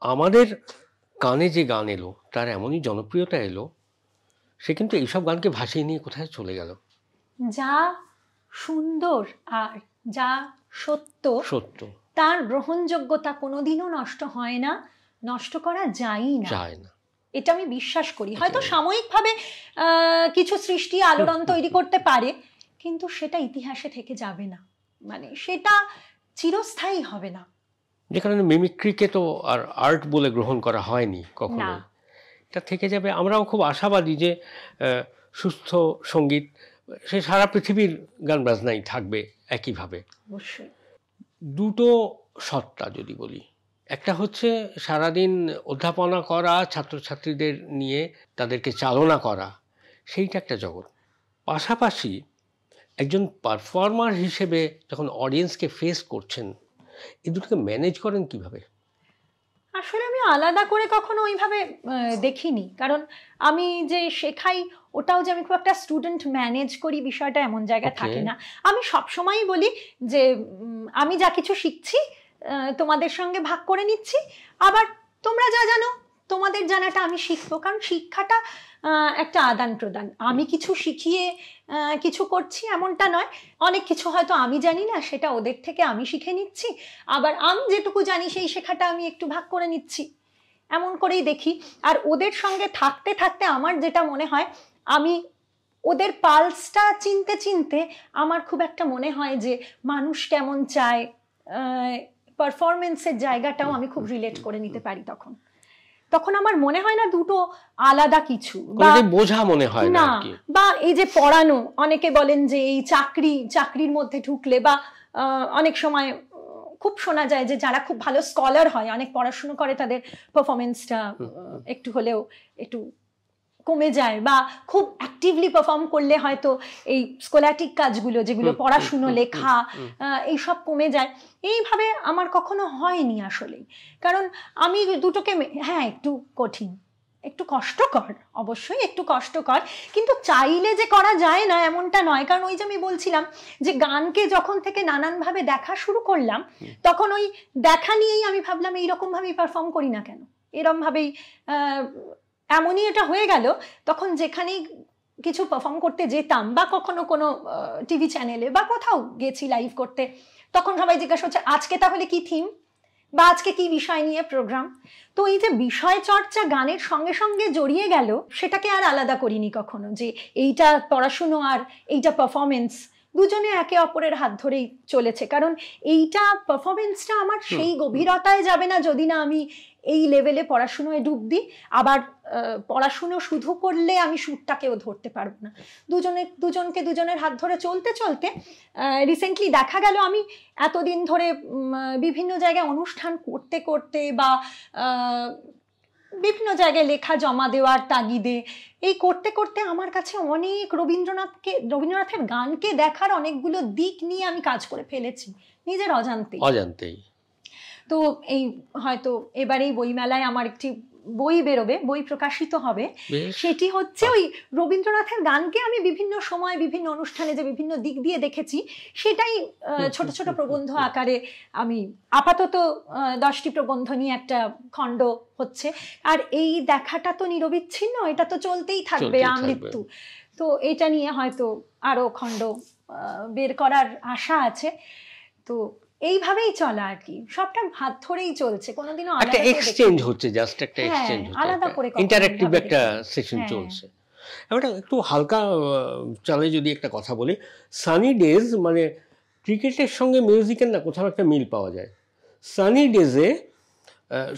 আমাদের কানে যে গান এলো তার এমনই জনপ্রিয়তা এলো, সে কিন্তু এইসব গানকে ভাসিয়ে নিয়ে কোথায় চলে গেল। যা সুন্দর আর যা সত্য সত্য তার গ্রহণযোগ্যতা কোনোদিনও নষ্ট হয় না, নষ্ট করা যায় না। এটা আমি বিশ্বাস করি। হয়তো সাময়িকভাবে কিছু সৃষ্টি আলোড়ন তৈরি করতে পারে, কিন্তু সেটা ইতিহাসে থেকে যাবে না, মানে সেটা চিরস্থায়ী হবে না। যে কারণে মিমিক্রিকে তো আর আর্ট বলে গ্রহণ করা হয়নি কখনো, এটা থেকে যাবে। আমরাও খুব আশাবাদী যে সুস্থ সঙ্গীত সে সারা পৃথিবীর গান বাজনাই থাকবে একইভাবে। অবশ্যই দুটো সত্তা যদি বলি, একটা হচ্ছে সারাদিন অধ্যাপনা করা, ছাত্রছাত্রীদের নিয়ে তাদেরকে চালনা করা, সেইটা একটা জগৎ। পাশাপাশি একজন পারফর্মার হিসেবে যখন অডিয়েন্সকে ফেস করছেন, এই দুটোকে ম্যানেজ করেন কিভাবে? আসলে আমি আলাদা করে কখনো ওইভাবে দেখিনি, কারণ আমি যে শেখাই ওটাও যে আমি খুব একটা স্টুডেন্ট ম্যানেজ করি বিষয়টা এমন জায়গায় থাকে না। আমি সবসময়ই বলি যে আমি যা কিছু শিখছি তোমাদের সঙ্গে ভাগ করে নিচ্ছি, আবার তোমরা যা জানো তোমাদের জানাটা আমি শিখবো, কারণ শিক্ষাটা একটা আদান প্রদান। আমি কিছু শিখিয়ে কিছু করছি এমনটা নয়, অনেক কিছু হয়তো আমি জানি না সেটা ওদের থেকে আমি শিখে নিচ্ছি, আবার আমি যেটুকু জানি সেই শেখাটা আমি একটু ভাগ করে নিচ্ছি, এমন করেই দেখি। আর ওদের সঙ্গে থাকতে থাকতে আমার যেটা মনে হয়, আমি ওদের পালসটা চিনতে চিনতে আমার খুব একটা মনে হয় যে মানুষ কেমন চায়, পারফরমেন্সের জায়গাটাও আমি খুব রিলেট করে নিতে পারি। তখন আমার মনে হয় না দুটো আলাদা কিছু, বা বোঝা মনে হয় না। বা এই যে পড়ানো, অনেকে বলেন যে এই চাকরির মধ্যে ঢুকলে, বা অনেক সময় খুব শোনা যায় যে যারা খুব ভালো স্কলার হয়, অনেক পড়াশুনো করে, তাদের পারফরমেন্সটা একটু হলেও একটু কমে যায়, বা খুব অ্যাক্টিভলি পারফর্ম করলে হয়তো এই স্কলাস্টিক কাজগুলো যেগুলো পড়াশুনো লেখা এইসব কমে যায়। এইভাবে আমার কখনো হয়নি আসলেই, কারণ আমি দুটোকে, হ্যাঁ একটু কঠিন, একটু কষ্টকর, অবশ্যই একটু কষ্টকর, কিন্তু চাইলে যে করা যায় না এমনটা নয়। কারণ ওই যে আমি বলছিলাম যে গানকে যখন থেকে নানানভাবে দেখা শুরু করলাম, তখন ওই দেখা নিয়েই আমি ভাবলাম এইরকম ভাবেই পারফর্ম করি না কেন, এরকম ভাবেই এমনই এটা হয়ে গেল। তখন যেখানেই কিছু পারফর্ম করতে যেতাম, বা কখনো কোনো টিভি চ্যানেলে বা কোথাও গেছি লাইভ করতে, তখন সবাই জিজ্ঞাসা হচ্ছে আজকে তাহলে কি থিম, বা আজকে কি বিষয় নিয়ে প্রোগ্রাম। তো এই যে বিষয় চর্চা গানের সঙ্গে সঙ্গে জড়িয়ে গেল, সেটাকে আর আলাদা করিনি কখনো যে এইটা পড়াশুনো আর এইটা পারফরমেন্স, দুজনে একে অপরের হাত ধরেই চলেছে। কারণ এইটা পারফরমেন্সটা আমার সেই গভীরতায় যাবে না যদি না আমি এই লেভেলে পড়াশুনোয় ডুব দিই। আবার পড়াশুনো শুধু করলে আমি সুরটাকেও ধরতে পারবো না। দুজনকে দুজনের হাত ধরে চলতে চলতে রিসেন্টলি দেখা গেল আমি এতদিন ধরে বিভিন্ন জায়গায় অনুষ্ঠান করতে করতে, বা বিভিন্ন জায়গায় লেখা জমা দেওয়ার তাগিদে এই করতে করতে আমার কাছে অনেক রবীন্দ্রনাথের গানকে দেখার অনেকগুলো দিক নিয়ে আমি কাজ করে ফেলেছি নিজের অজান্তেই। তো এই হয়তো এবারেই বইমেলায় আমার একটি বই বেরোবে, বই প্রকাশিত হবে, সেটি হচ্ছে ওই রবীন্দ্রনাথের গানকে আমি বিভিন্ন সময় বিভিন্ন অনুষ্ঠানে যে বিভিন্ন দিক দিয়ে দেখেছি, সেটাই ছোট ছোট প্রবন্ধ আকারে আমি আপাতত 10টি প্রবন্ধ নিয়ে একটা খণ্ড হচ্ছে। আর এই দেখাটা তো নিরবিচ্ছিন্ন, এটা তো চলতেই থাকবে আমৃত্যু। তো এটা নিয়ে হয়তো আরো খণ্ড বের করার আশা আছে। তো এইভাবেই চলা আর কি, সবটা হাত ধরেই চলছে, কোনোদিনও একটা এক্সচেঞ্জ হচ্ছে, জাস্ট একটা এক্সচেঞ্জ হচ্ছে, আলাদা করে ইন্টারঅ্যাক্টিভ একটা সেশন চলছে। আমরা একটু হালকা চালে যদি একটা কথা বলি, সানি ডেজ মানে ক্রিকেটের সঙ্গে মিউজিকের না কোথাও একটা মিল পাওয়া যায়। সানি ডেজে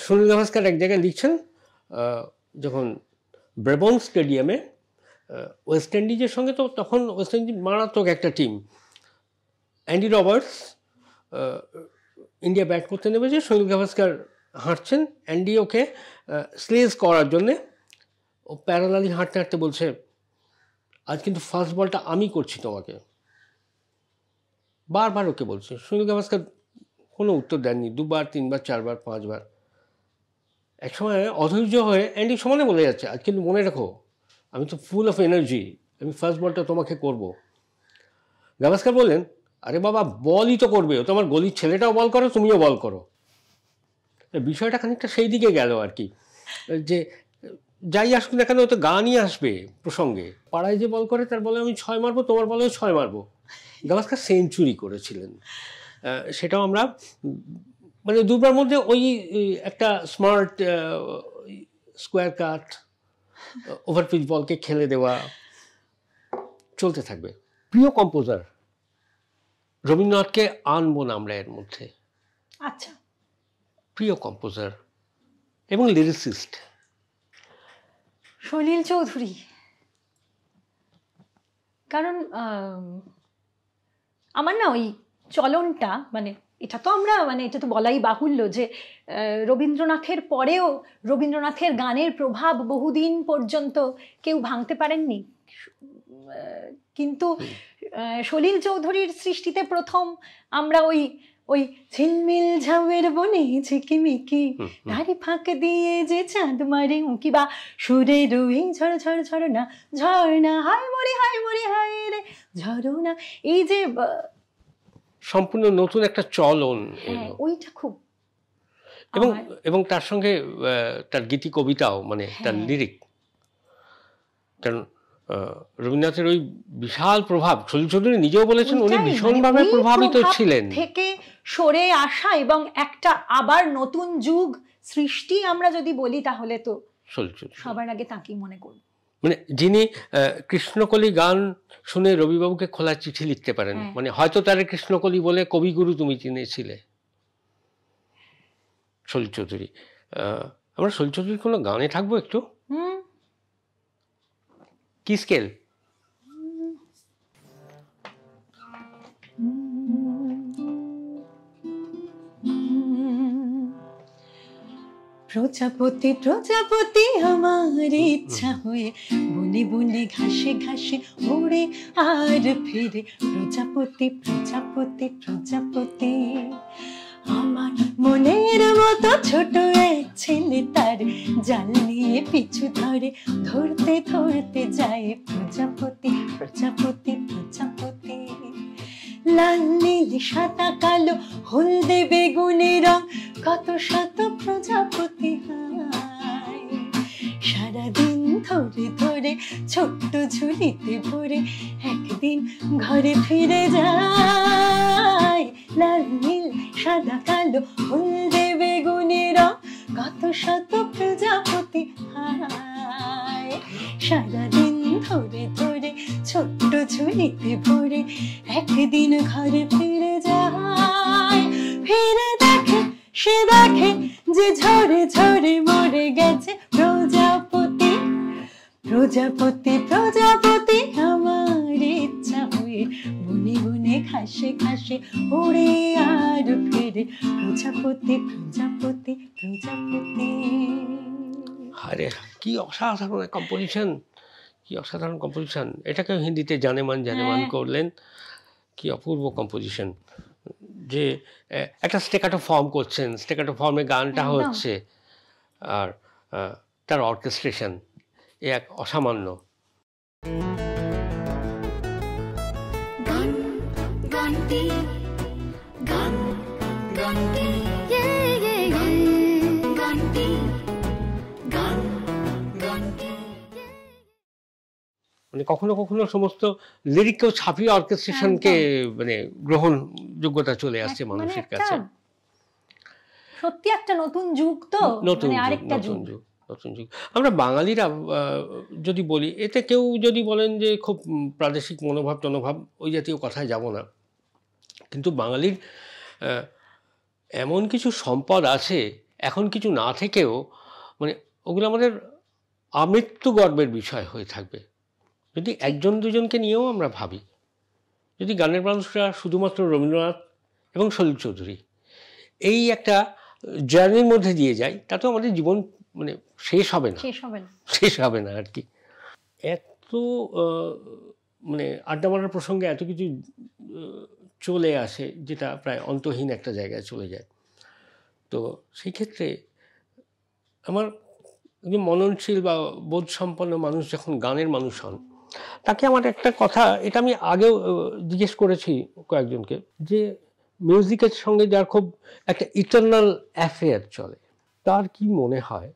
সুনীল গাভাস্কার এক জায়গায় লিখছেন, যখন ব্রেবন স্টেডিয়ামে ওয়েস্ট ইন্ডিজের সঙ্গে, তো তখন ওয়েস্ট ইন্ডিজ মারাত্মক একটা team, Andy Roberts India bat করতে নেমেছে, সুনীল গাভাস্কার হাঁটছেন, অ্যান্ডি ওকে স্লেজ করার জন্যে ও প্যারালালি হাঁটতে হাঁটতে বলছে, আজ কিন্তু ফার্স্ট বলটা আমি করছি তোমাকে, বারবার ওকে বলছে। সুনীল গাভাস্কার কোনো উত্তর দেননি, 2বার 3বার 4বার 5বার। একসময় অধৈর্য হয়ে অ্যান্ডি সমানে বলে যাচ্ছে, আজ কিন্তু মনে রাখো আমি তো ফুল অফ এনার্জি, আমি ফার্স্ট বলটা তোমাকে করব। গাভাস্কার বললেন, আরে বাবা বলই তো করবে, ও তোমার গলির ছেলেটাও বল করো, তুমিও বল করো। বিষয়টা খানিকটা সেই দিকে গেল আর কি, যে যাই আসুক না কেন তো গানই আসবে প্রসঙ্গে। পাড়ায় যে বল করে তার বলে আমি 6 মারবো, তোমার বলেও 6 মারবো। গাভাস্কার সেঞ্চুরি করেছিলেন, সেটাও আমরা মানে দুবার মধ্যে ওই একটা স্মার্ট স্কোয়ার কাট ওভারপিচ বলকে খেলে দেওয়া চলতে থাকবে। প্রিয় কম্পোজার রবীন্দ্রনাথকে আনবো না আমরা এর মধ্যে। আচ্ছা, প্রিয় কম্পোজার এবং লিরিসিস্ট সলিল চৌধুরী। কারণ আমার না ওই চলনটা, মানে এটা তো আমরা মানে এটা তো বলাই বাহুল্য যে রবীন্দ্রনাথের পরেও রবীন্দ্রনাথের গানের প্রভাব বহুদিন পর্যন্ত কেউ ভাঙতে পারেননি, কিন্তু সলিল চৌধুরীর সৃষ্টিতে প্রথম আমরা ওই ওই ঝিলমিল ঝাউয়ের বনে ঝিকিমিকি ধারে ফাঁক দিয়ে যে চাঁদ মারে উঁকি, বা সুরে রুই ঝড় ঝড় ঝড়না ঝড়না হায় মরি হায় রে ঝড়না, এই যে সম্পূর্ণ নতুন একটা চলন, ওইটা খুব, এবং তার সঙ্গে তার গীতি কবিতাও, মানে তার লিরিক। কারণ রবীন্দ্রনাথের ওই বিশাল প্রভাব, সলিল চৌধুরী নিজেও বলেছেন উনি ভীষণভাবে প্রভাবিত ছিলেন থেকে সরে আসা এবং একটা আবার নতুন যুগ সৃষ্টি আমরা যদি বলি তাহলে তো সবার আগে তাকেই মনে করব। মানে যিনি কৃষ্ণকলি গান শুনে রবিবাবুকে খোলা চিঠি লিখতে পারেন, মানে হয়তো তার কৃষ্ণকলি বলে কবিগুরু তুমি চিনেছিলে, সলিল চৌধুরী। আমরা সলিল চৌধুরীর কোনো গানে থাকবো একটু, কি স্কেল? প্রজাপতি প্রজাপতি আমার ইচ্ছা হয়ে বনে বনে ঘাসে ঘাসে ওড়ে আর ফিরে, প্রজাপতি প্রজাপতি প্রজাপতি আমার মনের মতো ছোট এক ছেলে তার জাল নিয়ে পিছু ধরে ধরতে ধরতে যায়, প্রজাপতি প্রজাপতি প্রজাপতি। লাল নীল সাদা কালো হলদে বেগুনি রং কত শত প্রজাপতি হয়, সারাদিন ধরে ধরে ছোট্ট ঝুলিতে ভরে একদিন ঘরে ফিরে যায়। লাল নীল সাদা কালো হলদে বেগুনি রং কত শত প্রজাপতি হয়, সারাদিন ধরে ধরে ছোট্ট ঝুলিতে ভরে একদিন ঘরে ফিরে যায়। ফিরে দেখে সে দেখে যে ঝরে ঝরে মরে গেছে প্রজাপতি প্রজাপতি প্রজাপতি আমার ইচ্ছা হয়ে বনে বনে ঘাসে ঘাসে ওড়ে আর ফিরে, প্রজাপতি প্রজাপতি প্রজাপতি। আরে কি অসাধারণ কম্পোজিশন, কি অসাধারণ কম্পোজিশন! এটাকে হিন্দিতে জানেমান করলেন, কি অপূর্ব কম্পোজিশন। যে একটা স্টেকাটো ফর্ম করছেন, স্টেকাটো ফর্মে গানটা হচ্ছে, আর তার অর্কেস্ট্রেশন এ এক অসামান্য। মানে কখনো কখনো সমস্ত লিরিককেও ছাপিয়ে অর্কেস্ট্রেশনকে মানে গ্রহণযোগ্যতা চলে আসছে মানুষের কাছে। সত্যি একটা নতুন যুগ, তো মানে আরেকটা যুগ, নতুন যুগ। আমরা বাঙালিরা যদি বলি, এতে কেউ যদি বলেন যে খুব প্রাদেশিক মনোভাব টনোভাব, ওই জাতীয় কথায় যাব না, কিন্তু বাঙালির এমন কিছু সম্পদ আছে এখন কিছু না থেকেও, মানে ওগুলো আমাদের আমৃত্যু গর্বের বিষয় হয়ে থাকবে যদি একজন দুজনকে নিয়েও আমরা ভাবি। যদি গানের মানুষরা শুধুমাত্র রবীন্দ্রনাথ এবং সলিল চৌধুরী এই একটা জার্নির মধ্যে দিয়ে যায়, তাতেও আমাদের জীবন মানে শেষ হবে না আর কি। এত মানে আড্ডা মারার প্রসঙ্গে এত কিছু চলে আসে যেটা প্রায় অন্তহীন একটা জায়গায় চলে যায়। তো সেই ক্ষেত্রে আমার মননশীল বা বোধসম্পন্ন মানুষ যখন গানের মানুষ হন, তাকে আমার একটা কথা, এটা আমি আগেও জিজ্ঞেস করেছি কয়েকজনকে, যে মিউজিকের সঙ্গে যার খুব একটা ইটারনাল অ্যাফেয়ার চলে, তার কি মনে হয়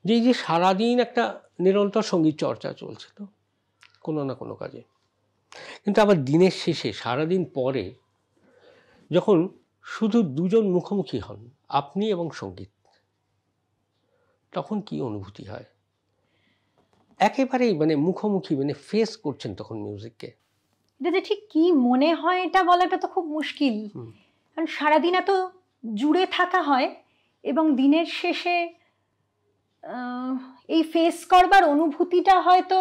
যে এই যে সারাদিন একটা নিরন্তর সঙ্গীত চর্চা চলছে তো কোনো না কোনো কাজে, কিন্তু আবার দিনের শেষে সারাদিন পরে যখন শুধু দুজন মুখোমুখি হন, আপনি এবং সঙ্গীত, তখন কি অনুভূতি হয়? একেবারেই মানে মুখোমুখি, মানে ফেস করছেন তখন মিউজিককে। এটা ঠিক কি মনে হয় এটা বলাটা তো খুব মুশকিল, কারণ সারাদিন এত জুড়ে থাকা হয় এবং দিনের শেষে এই ফেস করবার অনুভূতিটা হয়তো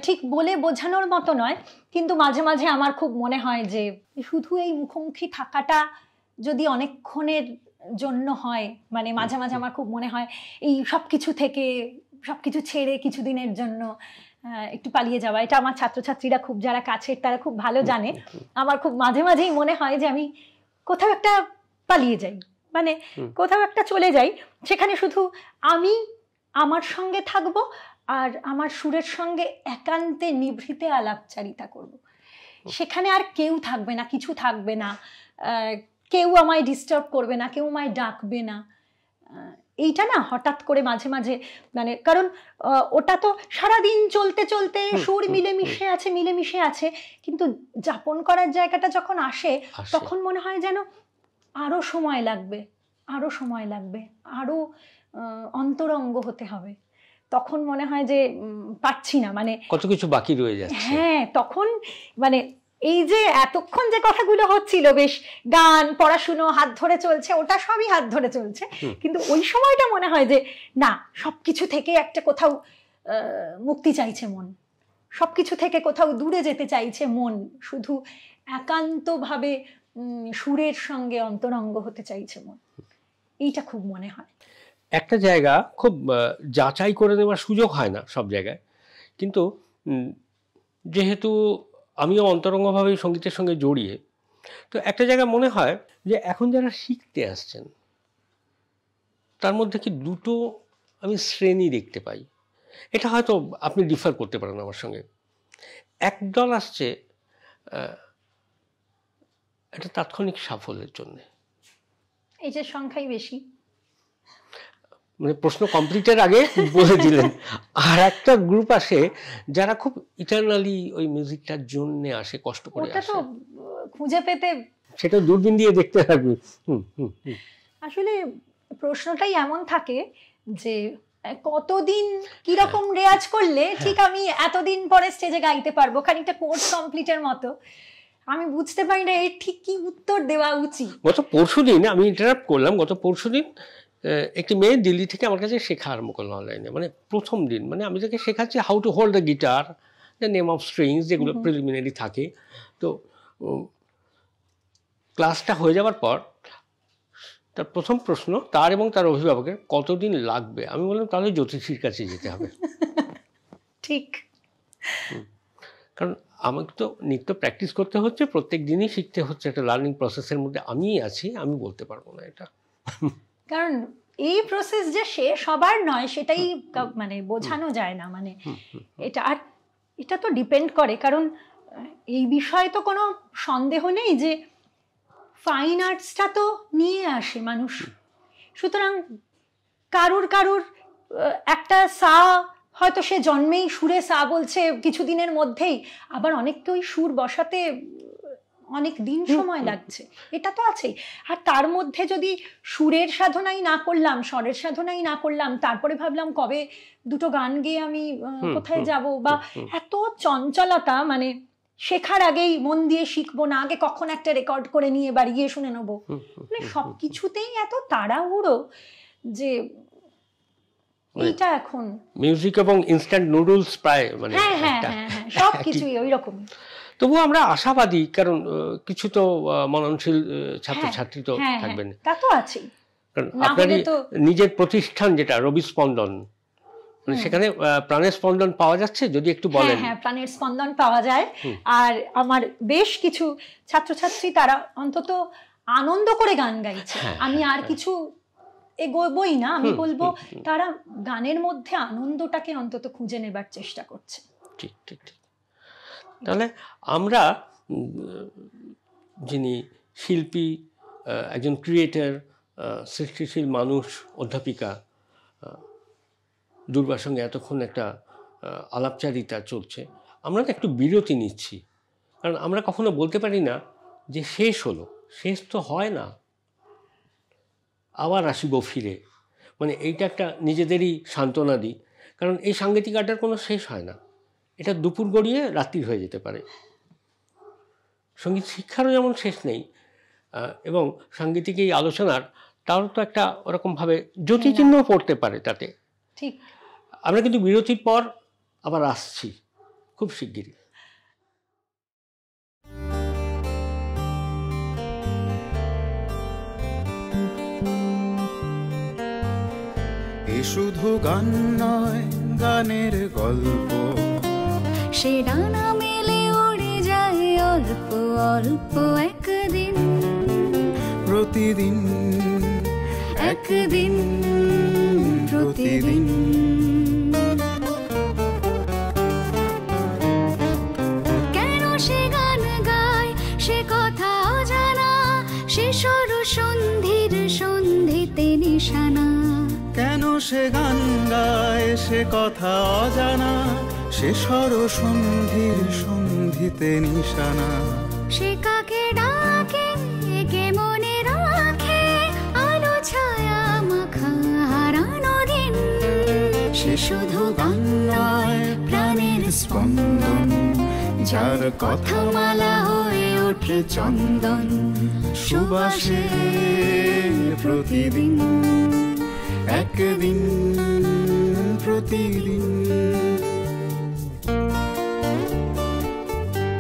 ঠিক বলে বোঝানোর মতো নয়, কিন্তু মাঝে মাঝে আমার খুব মনে হয় যে শুধু এই মুখোমুখি থাকাটা যদি অনেকক্ষণের জন্য হয়, মানে মাঝে মাঝে আমার খুব মনে হয় এই সব কিছু থেকে, সব কিছু ছেড়ে কিছুদিনের জন্য একটু পালিয়ে যাওয়া। এটা আমার ছাত্রছাত্রীরা খুব, যারা কাছের তারা খুব ভালো জানে। আমার খুব মাঝে মাঝেই মনে হয় যে আমি কোথাও একটা পালিয়ে যাই, মানে কোথাও একটা চলে যাই, সেখানে শুধু আমি আমার সঙ্গে থাকবো আর আমার সুরের সঙ্গে একান্তে নিভৃতে আলাপচারিতা করব। সেখানে আর কেউ থাকবে না, কিছু থাকবে না, কেউ আমায় ডিস্টার্ব করবে না, কেউ আমায় ডাকবে না। এইটা না হঠাৎ করে মাঝে মাঝে, মানে কারণ ওটা তো সারাদিন চলতে চলতে সুর মিলেমিশে আছে, কিন্তু যাপন করার জায়গাটা যখন আসে তখন মনে হয় যেন আরো সময় লাগবে, আরো অন্তরঙ্গ হতে হবে। তখন মনে হয় যে পাচ্ছি না, মানে কত কিছু বাকি রয়ে যাচ্ছে। হ্যাঁ, তখন মানে এই যে এতক্ষণ যে কথাগুলো হচ্ছিল, বেশ গান, পড়াশুনো হাত ধরে চলছে, ওটা সবই হাত ধরে চলছে, কিন্তু ওই সময়টা মনে হয় যে না, সবকিছু থেকে একটা কোথাও মুক্তি চাইছে মন, সবকিছু থেকে কোথাও দূরে যেতে চাইছে মন, শুধু একান্তভাবে সুরের সঙ্গে অন্তরঙ্গ হতে চাইছে মন। এইটা খুব মনে হয়। একটা জায়গা খুব যাচাই করে দেওয়ার সুযোগ হয় না সব জায়গায়, কিন্তু যেহেতু আমিও অন্তরঙ্গভাবে সঙ্গীতের সঙ্গে জড়িয়ে, তো একটা জায়গা মনে হয় যে এখন যারা শিখতে আসছেন তার মধ্যে কি দুটো আমি শ্রেণী দেখতে পাই। এটা হয়তো আপনি ডিফার করতে পারেন আমার সঙ্গে। একদল আসছে একটা তাৎক্ষণিক সাফল্যের জন্য, এই যে সংখ্যাই বেশি, মানে প্রশ্ন কমপ্লিটের আগে বলে দিলেন। আর একটা গ্রুপ আসে যারা খুব ইটারনালি ওই মিউজিকটার জন্য আসে, কষ্ট করে আসে, খুঁজে পেতে সেটা দূরবীন দিয়ে দেখতে থাকবে। আসলে প্রশ্নটাই এমন থাকে যে কতদিন কিরকম রেয়াজ করলে ঠিক আমি এতদিন পরে স্টেজে গাইতে পারবো, খানিকটা কোর্স কমপ্লিটের মতো। আমি বুঝতে পারি না এর ঠিক কি উত্তর দেওয়া উচিত। গত পরশুদিন আমি ইন্টারাপ্ট করলাম, গত পরশুদিন একটি মেয়ে দিল্লি থেকে আমার কাছে শেখা আরম্ভ করলো অনলাইনে। মানে প্রথম দিন, মানে আমি তাকে শেখাচ্ছি how to hold the guitar, the name of strings, যেগুলো প্রিলিমিনারি থাকে। তো ক্লাসটা হয়ে যাওয়ার পর তার প্রথম প্রশ্ন তার এবং তার অভিভাবকের, কতদিন লাগবে? আমি বললাম তাহলে জ্যোতিষীর কাছে যেতে হবে। ঠিক, কারণ আমাকে তো নিত্য প্র্যাকটিস করতে হচ্ছে, প্রত্যেক দিনই শিখতে হচ্ছে, একটা লার্নিং প্রসেসের মধ্যে আমিই আছি, আমি বলতে পারবো না এটা। কারণ এই প্রসেস যে শেষ সবার নয় সেটাই মানে বোঝানো যায় না, মানে এটা। আর এটা তো ডিপেন্ড করে, কারণ এই বিষয়ে তো কোনো সন্দেহ নেই যে ফাইন আর্টসটা তো নিয়ে আসে মানুষ, সুতরাং কারুর একটা সা হয়তো সে জন্মেই সুরে সা বলছে কিছুদিনের মধ্যেই, আবার অনেককে ওই সুর বসাতে অনেক দিন সময় লাগছে, এটা তো আছেই। আর তার মধ্যে যদি সুরের সাধনাই না করলাম, স্বরের সাধনাই না করলাম, তারপরে ভাবলাম কবে দুটো গান গেয়ে আমি কোথায় যাব, বা এত চঞ্চলতা, মানে শেখার আগেই মন দিয়ে শিখবো না, আগে কখন একটা রেকর্ড করে নিয়ে বাড়ি গিয়ে শুনে নেবো, মানে সবকিছুতেই এত তাড়াহুড়ো যে এইটা এখন মিউজিক এবং ইনস্ট্যান্ট নুডলস প্রায়, মানে হ্যাঁ সবকিছুই ওই রকম। তবুও আমরা আশাবাদী, কারণ কিছু তো মননশীল ছাত্রছাত্রী তো থাকবেন, তা তো আছেই। কারণ আপনারই নিজের প্রতিষ্ঠান যেটা রবি স্পন্দন, মানে সেখানে প্রাণের স্পন্দন পাওয়া যাচ্ছে, যদি একটু বলেন। হ্যাঁ, প্রাণের স্পন্দন পাওয়া যায়। আর আমার বেশ কিছু ছাত্রছাত্রী তারা অন্তত আনন্দ করে গান গাইছে। আমি আর কিছু এগোবই না, আমি বলবো তারা গানের মধ্যে আনন্দটাকে অন্তত খুঁজে নেবার চেষ্টা করছে। ঠিক ঠিক ঠিক। তাহলে আমরা যিনি শিল্পী, একজন ক্রিয়েটর, সৃষ্টিশীল মানুষ, অধ্যাপিকা দুর্বার সঙ্গে এতক্ষণ একটা আলাপচারিতা চলছে। আমরা তো একটু বিরতি নিচ্ছি, কারণ আমরা কখনো বলতে পারি না যে শেষ হলো, শেষ তো হয় না, আবার আসিব ফিরে। মানে এইটা একটা নিজেদেরই সান্ত্বনা দিই, কারণ এই সাংগীতিক আড্ডার কোনো শেষ হয় না, এটা দুপুর গড়িয়ে রাত্রি হয়ে যেতে পারে। সঙ্গীত শিক্ষারও যেমন শেষ নেই, এবং সাংগীতিক এই আলোচনার তারও তো একটা ওরকমভাবে জ্যোতিচিহ্ন পড়তে পারে তাতে। ঠিক। আমরা কিন্তু বিরতির পর আবার আসছি খুব শিগগিরই। এ শুধু গান নয়, গানের গল্প, সে ডানা মেলে উড়ে যায় অল্প অল্প একদিন, প্রতিদিন একদিন প্রতিদিন। কেন সে গান গায় সে কথা অজানা, সে সরু সন্ধির সন্ধিতে নিশানা। কেন সে গান গায় সে কথা অজানা, সে সরসন্ধির সন্ধিতে নিশানা। সে কাকে ডাকে কে মনে রাখে, আলো ছায়া মাখা হারানো দিন। সে শুধু গান নয়, প্রাণের স্পন্দন, যার কথা মালা হয়ে ওঠে চন্দন সুবাসে প্রতিদিন, একদিন প্রতিদিন।